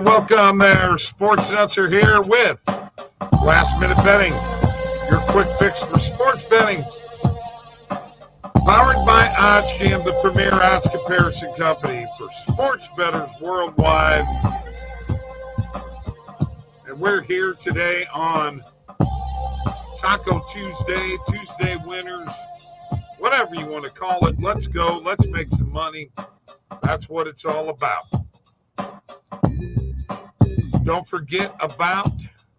welcome there. Sports Nuts are here with Last Minute Betting, your quick fix for sports betting. Powered by OddsJam, the premier odds comparison company for sports bettors worldwide. And we're here today on Taco Tuesday, Tuesday winners, whatever you want to call it. Let's go. Let's make some money. That's what it's all about. Don't forget about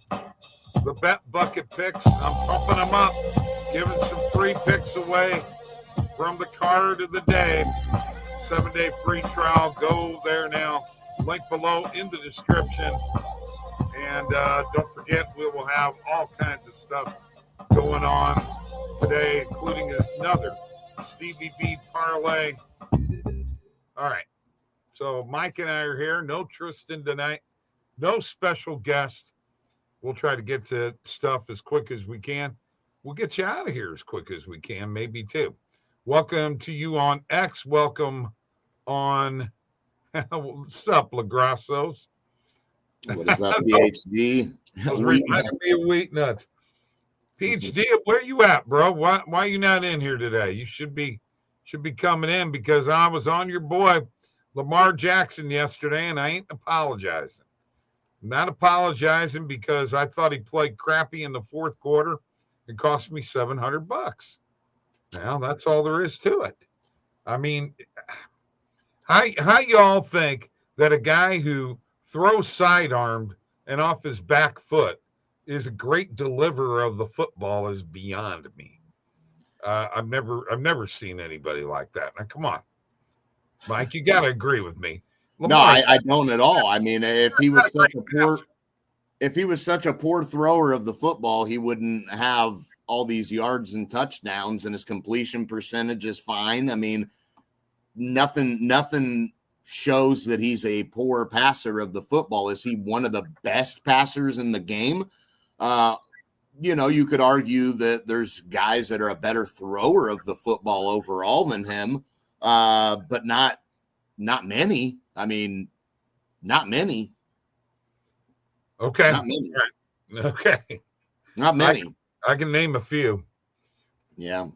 the BetBucket picks. I'm pumping them up, giving some free picks away from the card of the day. 7-day free trial. Go there now. Link below in the description. And don't forget, we will have all kinds of stuff going on today, including another Stevie B parlay. All right. So Mike and I are here. No Tristan tonight. No special guest. We'll try to get to stuff as quick as we can. We'll get you out of here as quick as we can, maybe two. Welcome to you on X. Welcome on Sup, LaGrassos. What is up, PhD? Wheat nuts. PhD, where you at, bro? Why you not in here today? You should be coming in because I was on your boy Lamar Jackson yesterday, and I ain't apologizing. Not apologizing because I thought he played crappy in the fourth quarter. It cost me $700. Now that's all there is to it. I mean, how y'all think that a guy who throws sidearmed and off his back foot is a great deliverer of the football is beyond me. I've never seen anybody like that. Now, come on, Mike, you got to agree with me. Lamar, no, I don't at all. I mean, if he was such a poor thrower of the football, he wouldn't have all these yards and touchdowns, and his completion percentage is fine. I mean, nothing shows that he's a poor passer of the football. Is he one of the best passers in the game? You could argue that there's guys that are a better thrower of the football overall than him, but not many. I mean, not many. Okay. Not many. Okay. Not many. I can name a few. Yeah.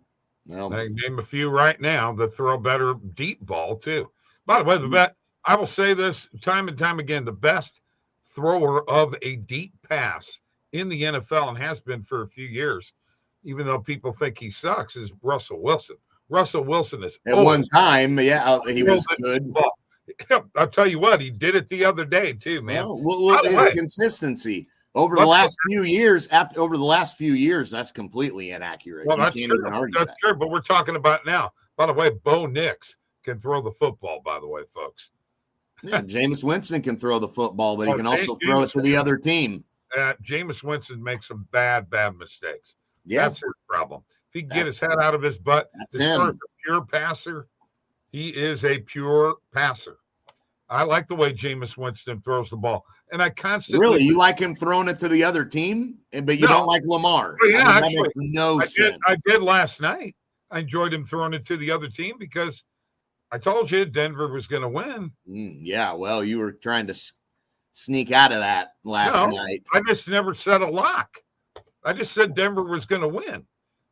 Well, I can name a few right now that throw better deep ball too. By the way, I will say this time and time again, the best thrower of a deep pass in the NFL and has been for a few years, even though people think he sucks, is Russell Wilson. Russell Wilson is at one time, yeah, he was good. I'll tell you what, he did it the other day too, man. Well, consistency over the last few years. Over the last few years, that's completely inaccurate. Well, that's true. That's true. But we're talking about now. By the way, Bo Nix can throw the football. By the way, folks. Yeah, Jameis Winston can throw the football, but he can also throw it to the other team. Jameis Winston makes some bad mistakes. Yeah, that's his problem. If he can get his head out of his butt, as far as a pure passer, he is a pure passer. I like the way Jameis Winston throws the ball, and I constantly you like him throwing it to the other team, but you don't like Lamar. Well, yeah, that actually, makes no sense. I did last night. I enjoyed him throwing it to the other team because I told you Denver was going to win. Yeah, well, you were trying to sneak out of that last night. I just never said a lock. I just said Denver was going to win.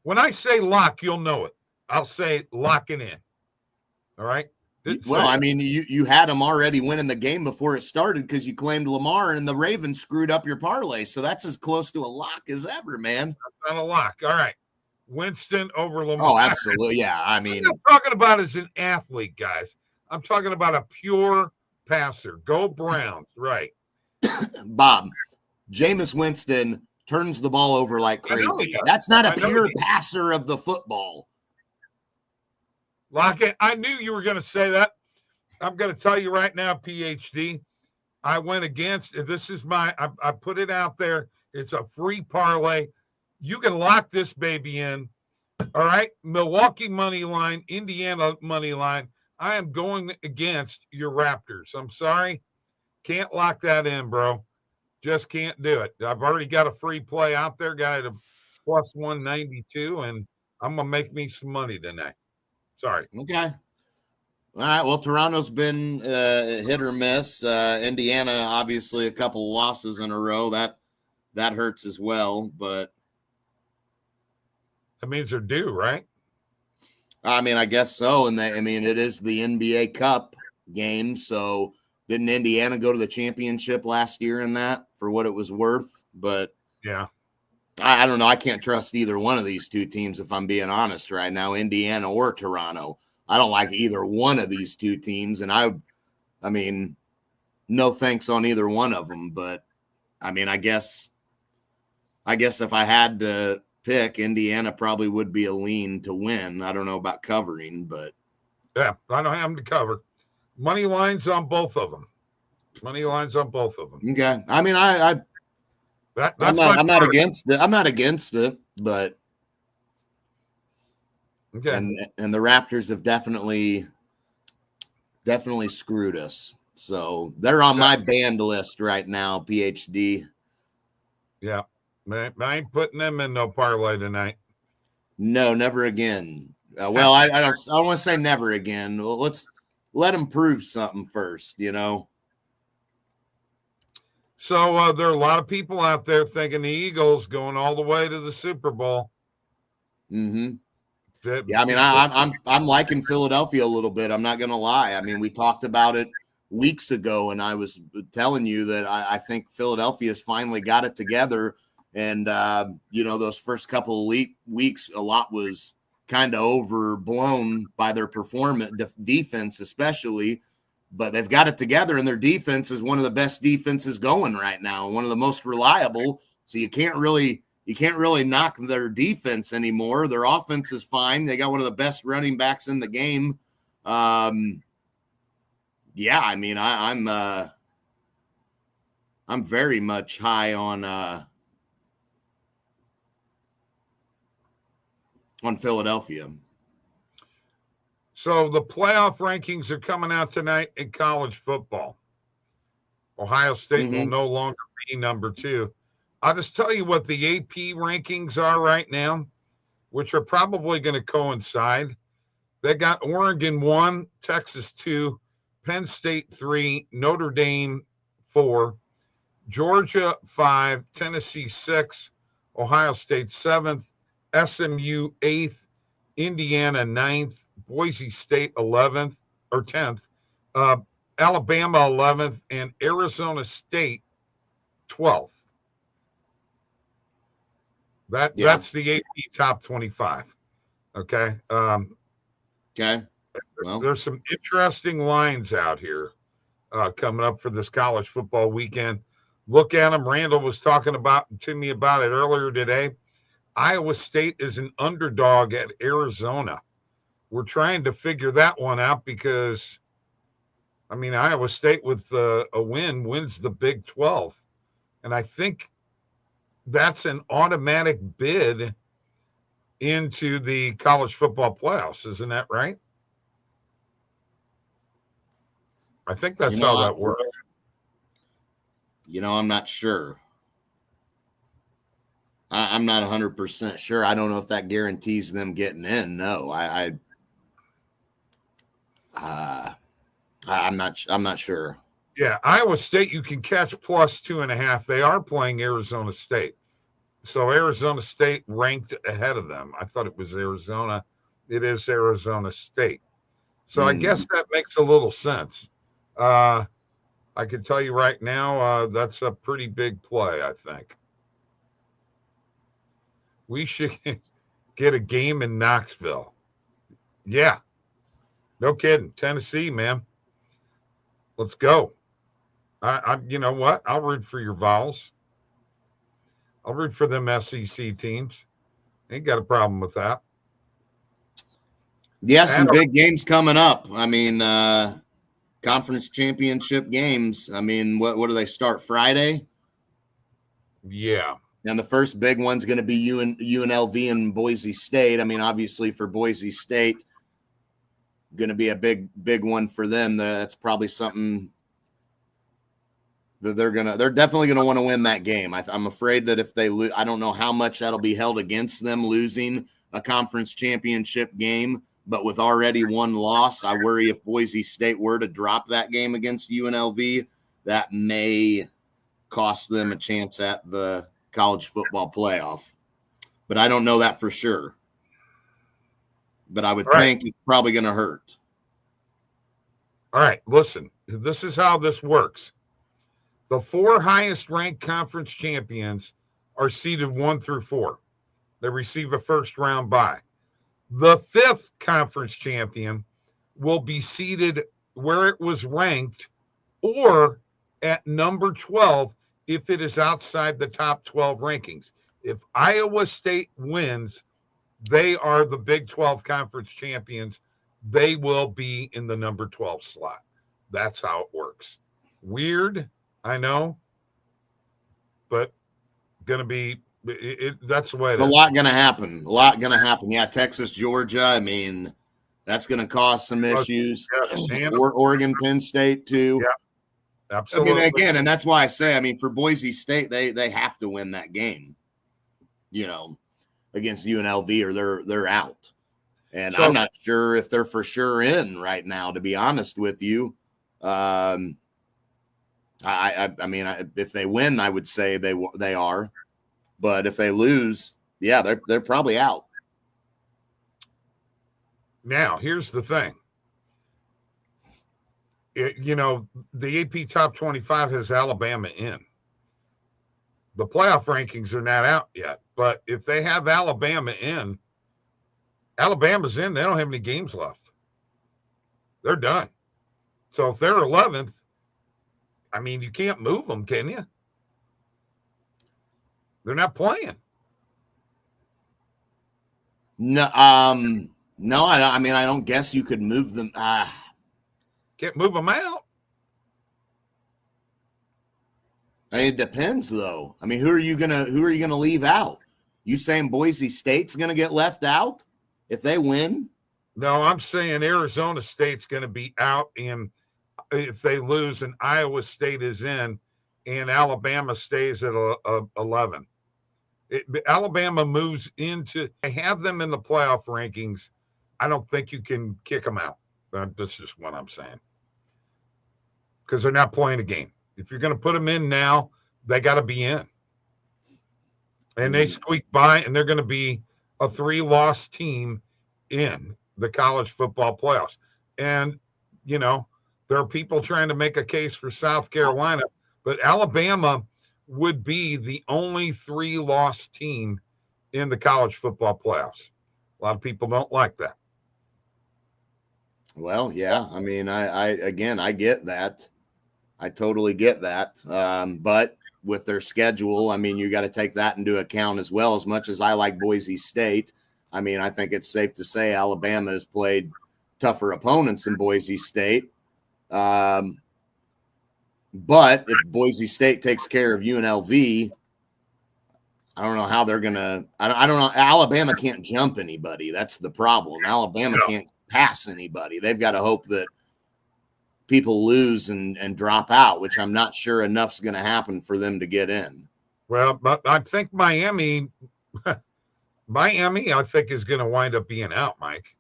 When I say lock, you'll know it. I'll say lock it in. All right? Well, I mean, you had him already winning the game before it started because you claimed Lamar and the Ravens screwed up your parlay. So that's as close to a lock as ever, man. That's not a lock. All right. Winston over Lamar. Oh, absolutely. Yeah. I mean, I'm not talking about as an athlete, guys. I'm talking about a pure passer. Go Browns. Right. Bob, Jameis Winston turns the ball over like crazy. That's not a pure passer of the football. Lock it. I knew you were going to say that. I'm going to tell you right now, PhD. I went against. This is I put it out there. It's a free parlay. You can lock this baby in. All right. Milwaukee money line, Indiana money line. I am going against your Raptors. I'm sorry. Can't lock that in, bro. Just can't do it. I've already got a free play out there. Got it a plus 192, and I'm going to make me some money tonight. Sorry. Okay. All right. Well, Toronto's been hit or miss. Indiana, obviously, a couple of losses in a row. That hurts as well. But that means they're due, right? I mean, I guess so. And it is the NBA Cup game. So didn't Indiana go to the championship last year in that for what it was worth? But yeah, I don't know. I can't trust either one of these two teams, if I'm being honest right now, Indiana or Toronto. I don't like either one of these two teams. And I mean, no thanks on either one of them. But I mean, I guess if I had to pick, Indiana probably would be a lean to win. I don't know about covering, but yeah, I don't have them to cover. Money lines on both of them. Money lines on both of them. Okay. I mean, That's I'm not against it. I'm not against it, but okay. And the Raptors have definitely screwed us. So they're on my banned list right now, PhD. Yeah. I ain't putting them in no parlay tonight. No, never again. Well, I don't want to say never again. Well, let's let them prove something first, you know. So there are a lot of people out there thinking the Eagles going all the way to the Super Bowl. Mm-hmm. Yeah, I mean, I'm liking Philadelphia a little bit. I'm not going to lie. I mean, we talked about it weeks ago, and I was telling you that I think Philadelphia's finally got it together. And, those first couple of weeks, a lot was kind of overblown by their performance, defense especially. But they've got it together, and their defense is one of the best defenses going right now, one of the most reliable. So you can't really knock their defense anymore. Their offense is fine. They got one of the best running backs in the game. Yeah, I mean, I'm very much high on Philadelphia. So the playoff rankings are coming out tonight in college football. Ohio State will no longer be number 2. I'll just tell you what the AP rankings are right now, which are probably going to coincide. They got Oregon 1, Texas 2, Penn State 3, Notre Dame 4, Georgia 5, Tennessee 6, Ohio State 7th, SMU 8th, Indiana 9th, Boise State 11th or 10th, Alabama 11th, and Arizona State 12th. That's the AP top 25. Okay. Okay. Well, there's some interesting lines out here coming up for this college football weekend. Look at them. Randall was talking to me about it earlier today. Iowa State is an underdog at Arizona. We're trying to figure that one out because, I mean, Iowa State with a win wins the Big 12. And I think that's an automatic bid into the college football playoffs. Isn't that right? I think that's how that works. I'm not sure. I'm not 100% sure. I don't know if that guarantees them getting in. No, I'm not sure. Yeah, Iowa State, you can catch plus 2.5. They are playing Arizona State. So Arizona State ranked ahead of them. I thought it was Arizona. It is Arizona State. So I guess that makes a little sense. I can tell you right now, that's a pretty big play, I think. We should get a game in Knoxville. Yeah. No kidding. Tennessee, man. Let's go. You know what? I'll root for your Vols. I'll root for them SEC teams. Ain't got a problem with that. Yeah, some big games coming up. I mean, conference championship games. I mean, what do they start Friday? Yeah. And the first big one's going to be UNLV and Boise State. I mean, obviously for Boise State, going to be a big one for them. That's probably something that they're definitely going to want to win that game. I'm afraid that if they I don't know how much that'll be held against them losing a conference championship game, but with already one loss, I worry if Boise State were to drop that game against UNLV, that may cost them a chance at the college football playoff. But I don't know that for sure. But I would think it's probably going to hurt. All right, listen, this is how this works. The 4 highest ranked conference champions are seeded 1 through 4. They receive a first round bye. The 5th conference champion will be seeded where it was ranked or at number 12 if it is outside the top 12 rankings. If Iowa State wins, they are the Big 12 conference champions. They will be in the number 12 slot. That's how it works. Weird, I know, but going to be that's the way it is. A lot going to happen. A lot going to happen. Yeah, Texas, Georgia. I mean, that's going to cause some issues. Yeah, or Oregon, Penn State too. Yeah, absolutely. I mean, again, and that's why I say, I mean, for Boise State, they have to win that game, you know, against UNLV, or they're out. And I'm not sure if they're for sure in right now, to be honest with you. I mean, if they win, I would say they are. But if they lose, yeah, they're probably out. Now, here's the thing. The AP Top 25 has Alabama in. The playoff rankings are not out yet. But if they have Alabama in, Alabama's in. They don't have any games left. They're done. So if they're 11th, I mean, you can't move them, can you? They're not playing. No, no, I mean, I don't guess you could move them. Can't move them out. I mean, it depends, though. I mean, who are you gonna leave out? You saying Boise State's gonna get left out if they win? No, I'm saying Arizona State's going to be out, and if they lose, and Iowa State is in, and Alabama stays at 11. Alabama moves into. I have them in the playoff rankings. I don't think you can kick them out. That's just what I'm saying. Because they're not playing a game. If you're going to put them in now, they got to be in. And they squeak by, and they're going to be a 3-loss team in the college football playoffs. And, you know, there are people trying to make a case for South Carolina, but Alabama would be the only 3-loss team in the college football playoffs. A lot of people don't like that. Well, yeah. I mean, I get that. I totally get that. But with their schedule, I mean, you got to take that into account as well. As much as I like Boise State, I mean, I think it's safe to say Alabama has played tougher opponents than Boise State. But if Boise State takes care of UNLV, I don't know how they're going to – I don't know. Alabama can't jump anybody. That's the problem. Alabama can't pass anybody. They've got to hope that people lose and drop out, which I'm not sure enough's going to happen for them to get in. Well, but I think Miami, I think, is going to wind up being out, Mike.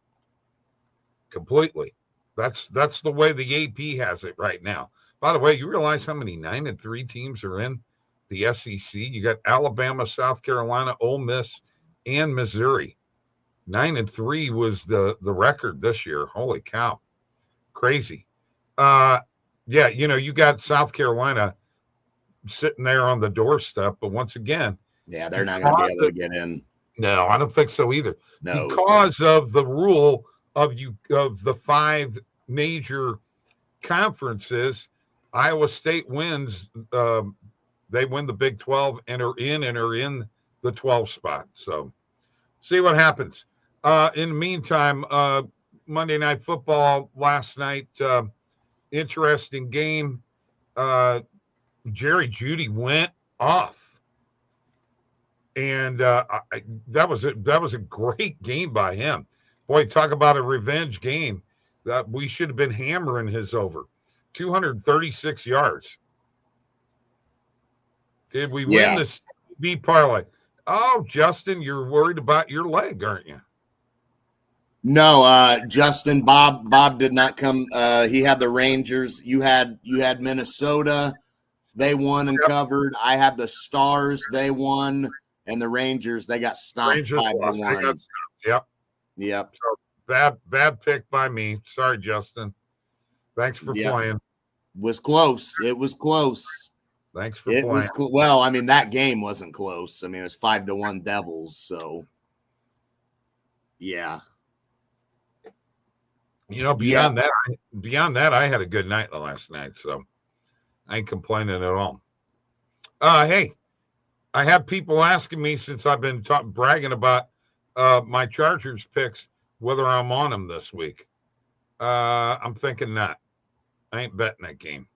Completely. That's the way the AP has it right now. By the way, you realize how many 9-3 teams are in the SEC? You got Alabama, South Carolina, Ole Miss, and Missouri. 9-3 was the record this year. Holy cow. Crazy. Yeah, you know, you got South Carolina sitting there on the doorstep, but once again, yeah, they're not going to be able to get in. No, I don't think so either. No, because of the rule of the 5 major conferences. Iowa State wins. They win the Big 12 and are in the 12 spot. So, see what happens. In the meantime, Monday Night Football last night. Interesting game. Jerry Jeudy went off, and that was a great game by him. Boy, talk about a revenge game. That we should have been hammering his over. 236 yards. Did we win this B parlay? Oh, Justin, you're worried about your leg, aren't you? No, Justin, Bob did not come. He had the Rangers. You had Minnesota. They won and covered. I had the Stars. They won. And the Rangers, they got stomped Rangers 5-1. They got stomped. Yep. So bad pick by me. Sorry, Justin. Thanks for playing. Was close. It was close. Thanks for playing. Well, I mean, that game wasn't close. I mean, it was 5-1 Devils. So, yeah. Beyond that, I had a good night last night, so I ain't complaining at all. Hey, I have people asking me since I've been bragging about my Chargers picks, whether I'm on them this week. I'm thinking not. I ain't betting that game.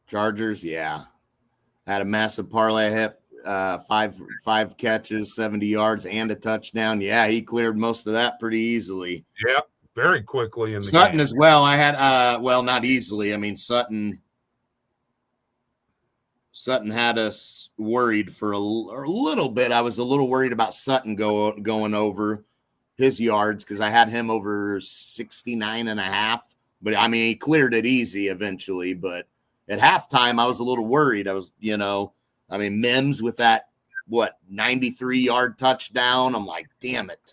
Chargers, yeah. Had a massive parlay hit, five catches, 70 yards, and a touchdown. Yeah, he cleared most of that pretty easily. Yeah, very quickly in the Sutton game. as well. I had not easily. I mean, Sutton had us worried for a little bit. I was a little worried about Sutton going over his yards because I had him over 69.5. But, I mean, he cleared it easy eventually. But at halftime, I was a little worried. I was, Mims with that, 93-yard touchdown. I'm like, damn it.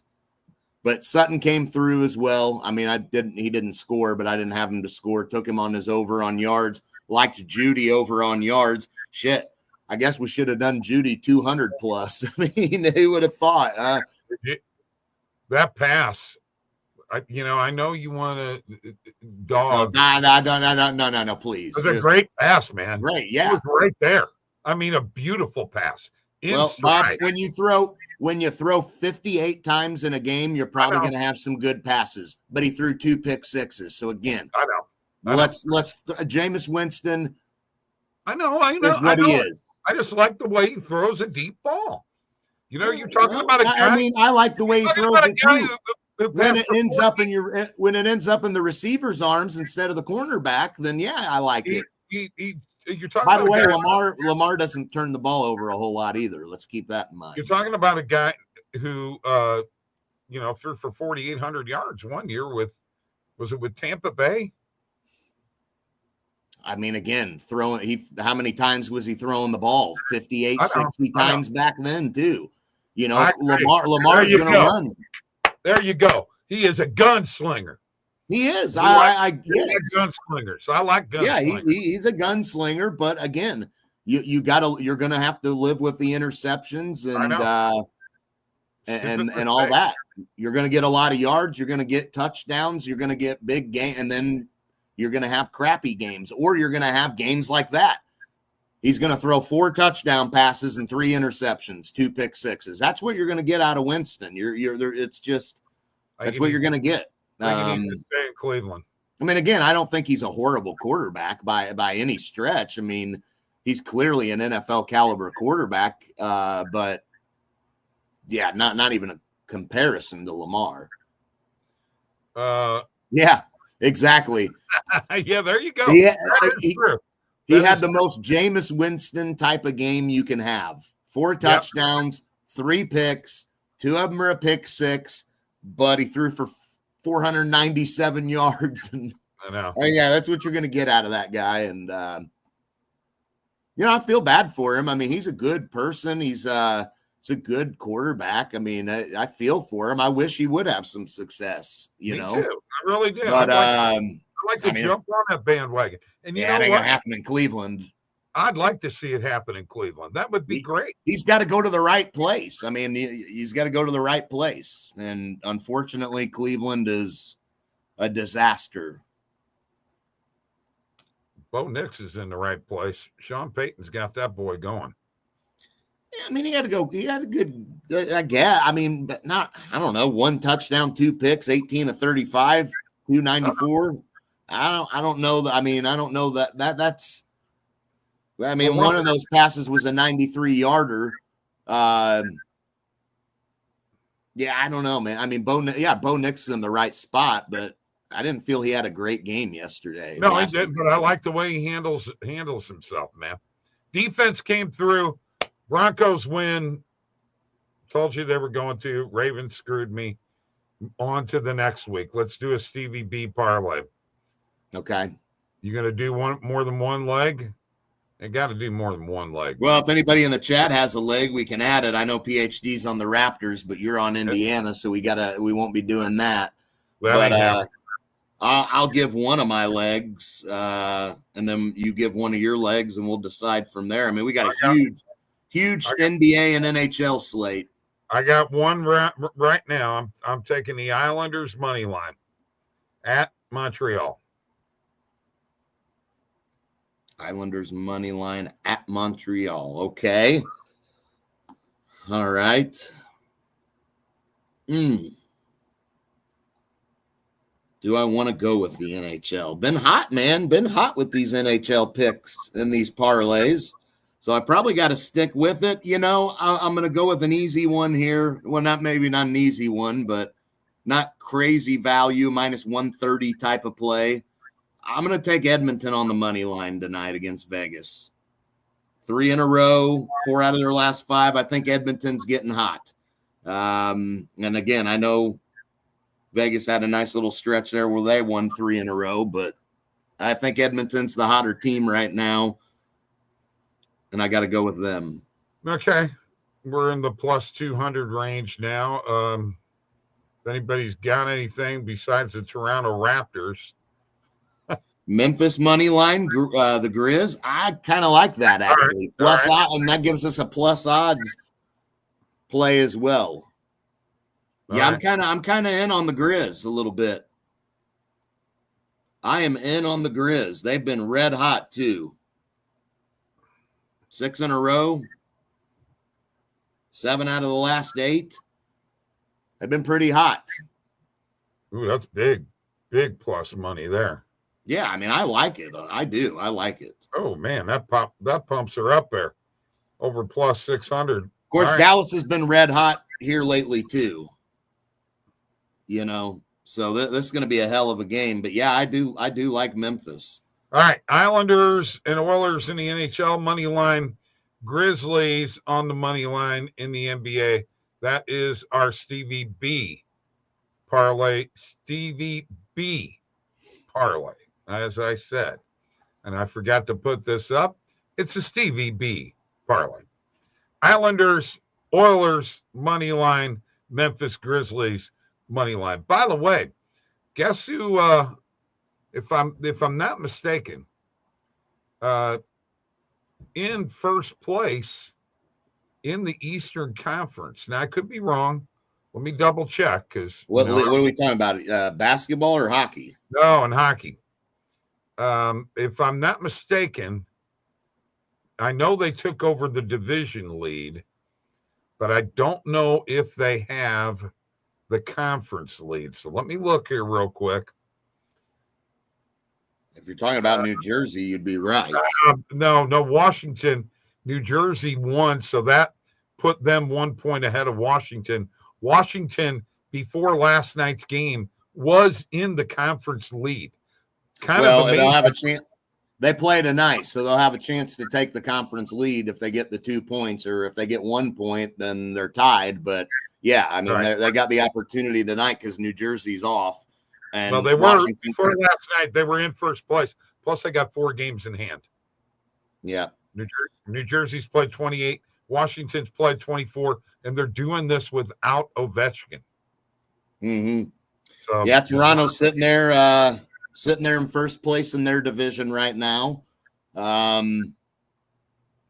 But Sutton came through as well. I mean, he didn't score, but I didn't have him to score. Took him on his over on yards. Liked Judy over on yards. Shit, I guess we should have done Judy 200 plus. I mean, who would have thought? That pass, I know you want to dog. No, please. It was a great pass, man. Right, yeah. It was right there. I mean, a beautiful pass. Well, Bob, when you throw 58 times in a game, you're probably going to have some good passes. But he threw 2 pick sixes. So again, I know. Let's Jameis Winston. I know. Is what he is. I just like the way he throws a deep ball. You're talking about a guy. I mean, I like the way he throws it too. When it ends up in the receiver's arms instead of the cornerback, then yeah, I like it. You're talking. By the way, Lamar doesn't turn the ball over a whole lot either. Let's keep that in mind. You're talking about a guy who, threw for 4,800 yards one year with Tampa Bay? I mean, again, how many times was he throwing the ball? 58, 60 times back then too. Lamar's going to run. There you go. He is a gunslinger. He is. He's a gunslinger. So I like gunslingers. Yeah, he's a gunslinger. But again, you're going to have to live with the interceptions and all that. You're going to get a lot of yards. You're going to get touchdowns. You're going to get big game, and then you're going to have crappy games, or you're going to have games like that. He's going to throw 4 touchdown passes and 3 interceptions, 2 pick sixes. That's what you're going to get out of Winston. It's just that's what you're going to get. I need to stay in Cleveland. I mean, again, I don't think he's a horrible quarterback by any stretch. I mean, he's clearly an NFL caliber quarterback, but yeah, not even a comparison to Lamar. Yeah, exactly. Yeah, there you go. He had the most Jameis Winston type of game you can have. 4 touchdowns, 3 picks, 2 of them are a pick six, but he threw for 497 yards. And I know. Yeah, that's what you're going to get out of that guy. And, I feel bad for him. I mean, he's a good person. He's a good quarterback. I mean, I feel for him. I wish he would have some success, Me too. I really do. But, I'd like to jump on that bandwagon. And it ain't going to happen in Cleveland. I'd like to see it happen in Cleveland. That would be great. He's got to go to the right place. I mean, he's got to go to the right place. And unfortunately, Cleveland is a disaster. Bo Nix is in the right place. Sean Payton's got that boy going. Yeah, I mean, he had a good, I guess. I mean, but not, I don't know, 1 touchdown, 2 picks, 18 of 35, 294. I don't know that. I mean, I don't know that's. I mean, one of those passes was a 93-yarder. Yeah, I don't know, man. I mean, Bo Nix is in the right spot, but I didn't feel he had a great game yesterday. No, he didn't, but I like the way he handles himself, man. Defense came through. Broncos win. Told you they were going to. Ravens screwed me. On to the next week. Let's do a Stevie B parlay. Okay. You going to do more than one leg? You got to do more than one leg. Well, if anybody in the chat has a leg, we can add it. I know PhD's on the Raptors, but you're on Indiana, so we won't be doing that. But I'll give one of my legs, and then you give one of your legs, and we'll decide from there. I mean, we got a huge NBA and NHL slate. I got one right now. I'm taking the Islanders money line at Montreal. Islanders money line at Montreal. Okay. All right. Do I want to go with the NHL? Been hot, man. Been hot with these NHL picks and these parlays. So I probably got to stick with it. You know, I'm going to go with an easy one here. Well, maybe not an easy one, but not crazy value, minus 130 type of play. I'm going to take Edmonton on the money line tonight against Vegas. 3 in a row, 4 out of their last 5. I think Edmonton's getting hot. And again, I know Vegas had a nice little stretch there where they won 3 in a row, but I think Edmonton's the hotter team right now, and I got to go with them. Okay. We're in the plus 200 range now. If anybody's got anything besides the Toronto Raptors. Memphis money line, the Grizz. I kind of like that, actually. Plus odds, and that gives us a plus odds play as well. I'm kind of in on the Grizz a little bit. I am in on the Grizz. They've been red hot too. 6 in a row. 7 out of the last 8. They've been pretty hot. Ooh, that's big plus money there. Yeah, I mean, I like it. I do. I like it. Oh man, that pumps her up there, over plus 600. Of course, Dallas has been red hot here lately too. You know, so this is going to be a hell of a game. But yeah, I do like Memphis. All right, Islanders and Oilers in the NHL money line, Grizzlies on the money line in the NBA. That is our Stevie B parlay. Stevie B parlay, as I said, and I forgot to put this up. It's a Stevie B parlay. Islanders, Oilers money line, Memphis Grizzlies money line. By the way, guess who? If I'm not mistaken, in first place in the Eastern Conference. Now I could be wrong. Let me double check because what are we talking about? Basketball or hockey? No, in hockey. If I'm not mistaken, I know they took over the division lead, but I don't know if they have the conference lead. So let me look here real quick. If you're talking about New Jersey, you'd be right. No, Washington, New Jersey won, so that put them 1 point ahead of Washington. Washington, before last night's game, was in the conference lead. They'll have a chance. They play tonight, so they'll have a chance to take the conference lead if they get the 2 points, or if they get 1 point, then they're tied. But yeah, I mean, they got the opportunity tonight because New Jersey's off. And they were for last night. They were in first place. Plus, they got 4 games in hand. Yeah, New Jersey's played 28. Washington's played 24, and they're doing this without Ovechkin. Mm-hmm. So yeah, Toronto's sitting there in first place in their division right now,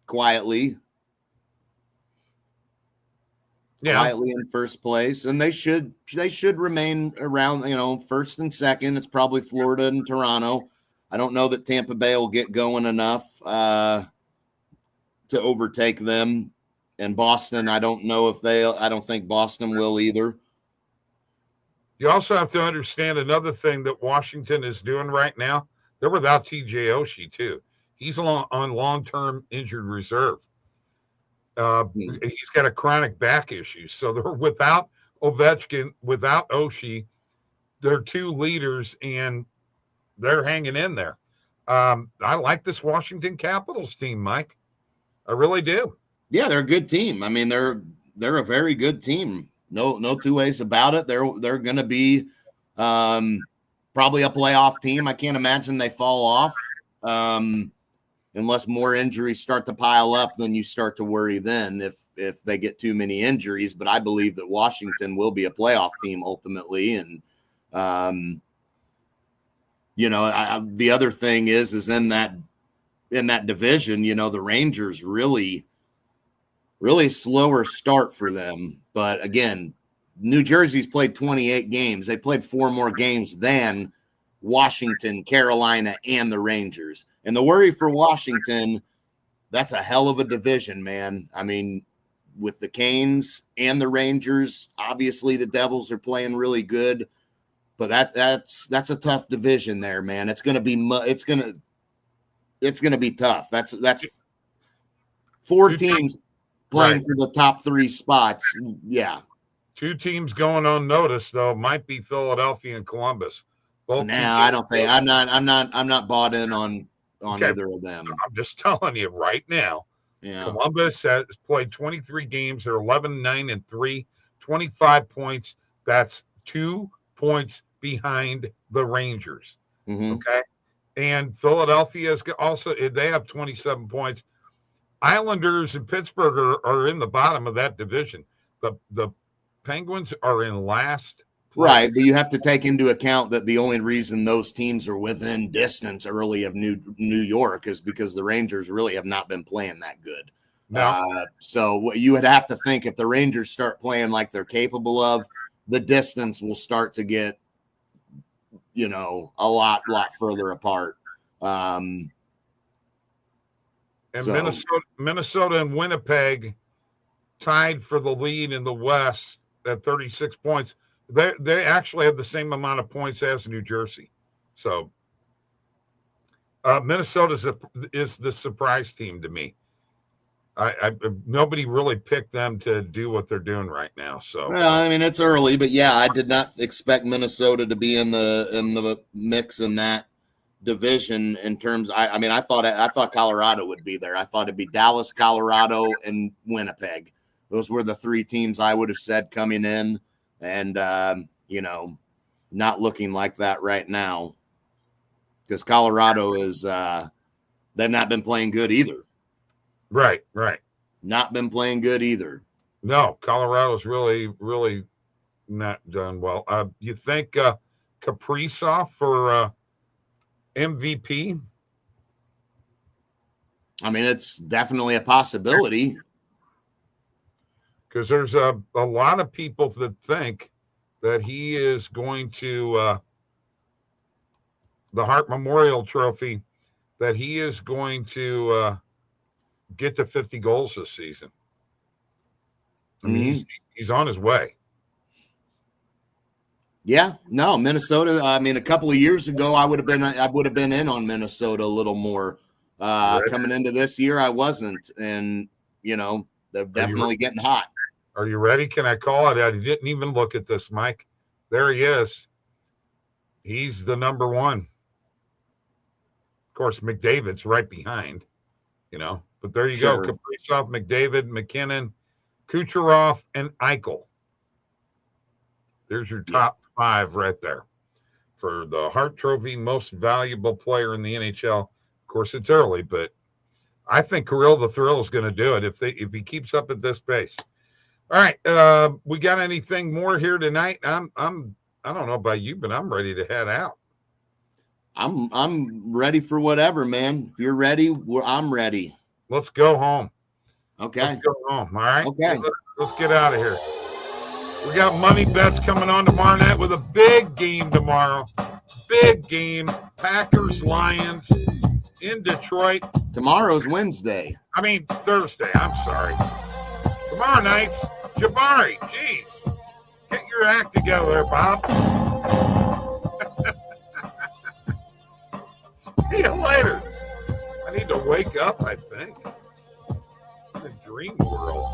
quietly. Yeah. Quietly in first place, and they should remain around, first and second. It's probably Florida and Toronto. I don't know that Tampa Bay will get going enough to overtake them. And Boston, I don't think Boston will either. You also have to understand another thing that Washington is doing right now. They're without TJ Oshie too. He's on long-term injured reserve. He's got a chronic back issue. So they're without Ovechkin, without Oshie. They're 2 leaders, and they're hanging in there. I like this Washington Capitals team, Mike. I really do. Yeah, they're a good team. I mean, they're a very good team. No two ways about it. They're going to be probably a playoff team. I can't imagine they fall off unless more injuries start to pile up. Then you start to worry then if they get too many injuries. But I believe that Washington will be a playoff team ultimately. And the other thing is in that division, the Rangers really slower start for them. But again, New Jersey's played 28 games. They played 4 more games than Washington, Carolina, and the Rangers. And the worry for Washington, that's a hell of a division, man. I mean, with the Canes and the Rangers, obviously the Devils are playing really good, but that's a tough division there, man. It's going to be tough. That's 4 teams playing for the top 3 spots. Yeah. 2 teams going unnoticed though might be Philadelphia and Columbus. I don't think I'm not bought in on either of them. I'm just telling you right now. Yeah. Columbus has played 23 games. They're 11-9-3, 25 points. That's 2 points behind the Rangers. Mm-hmm. Okay. And Philadelphia is also, they have 27 points. Islanders and Pittsburgh are in the bottom of that division. The Penguins are in last place. Right, but you have to take into account that the only reason those teams are within distance early of New York is because the Rangers really have not been playing that good. No. So what you would have to think, if the Rangers start playing like they're capable of, the distance will start to get, a lot further apart. And Minnesota and Winnipeg tied for the lead in the West at 36 points. They actually have the same amount of points as New Jersey. So Minnesota is the surprise team to me. Nobody really picked them to do what they're doing right now. So well, I mean, it's early, but yeah, I did not expect Minnesota to be in the mix in that division in terms. I thought Colorado would be there. I thought it'd be Dallas, Colorado, and Winnipeg. Those were the 3 teams I would have said coming in, and not looking like that right now because Colorado is they've not been playing good either. Right. Not been playing good either. No, Colorado's really not done well. You think Kaprizov for MVP? I mean, it's definitely a possibility. Because there's a lot of people that think that he is going to the Hart Memorial Trophy, that he is going to get to 50 goals this season. I mean, he's on his way. Yeah, no, Minnesota. I mean, a couple of years ago, I would have been in on Minnesota a little more. Coming into this year, I wasn't, and they're definitely getting hot. Are you ready? Can I call it? I didn't even look at this, Mike. There he is. He's the number 1. Of course, McDavid's right behind, but there you go. Kaprizov, McDavid, McKinnon, Kucherov, and Eichel. There's your top 5 right there for the Hart Trophy most valuable player in the NHL. Of course, it's early, but I think Kirill the Thrill is going to do it if he keeps up at this pace. All right, we got anything more here tonight? I don't know about you, but I'm ready to head out. I'm ready for whatever, man. If you're ready, I'm ready. Let's go home. Okay. Let's go home. All right. Okay. Let's get out of here. We got Money Bets coming on tomorrow night with a big game tomorrow. Big game. Packers, Lions in Detroit. Tomorrow's Thursday. I'm sorry. Tomorrow night's Jabari. Jeez. Get your act together there, Bob. See you later. I need to wake up, I think. In a dream world.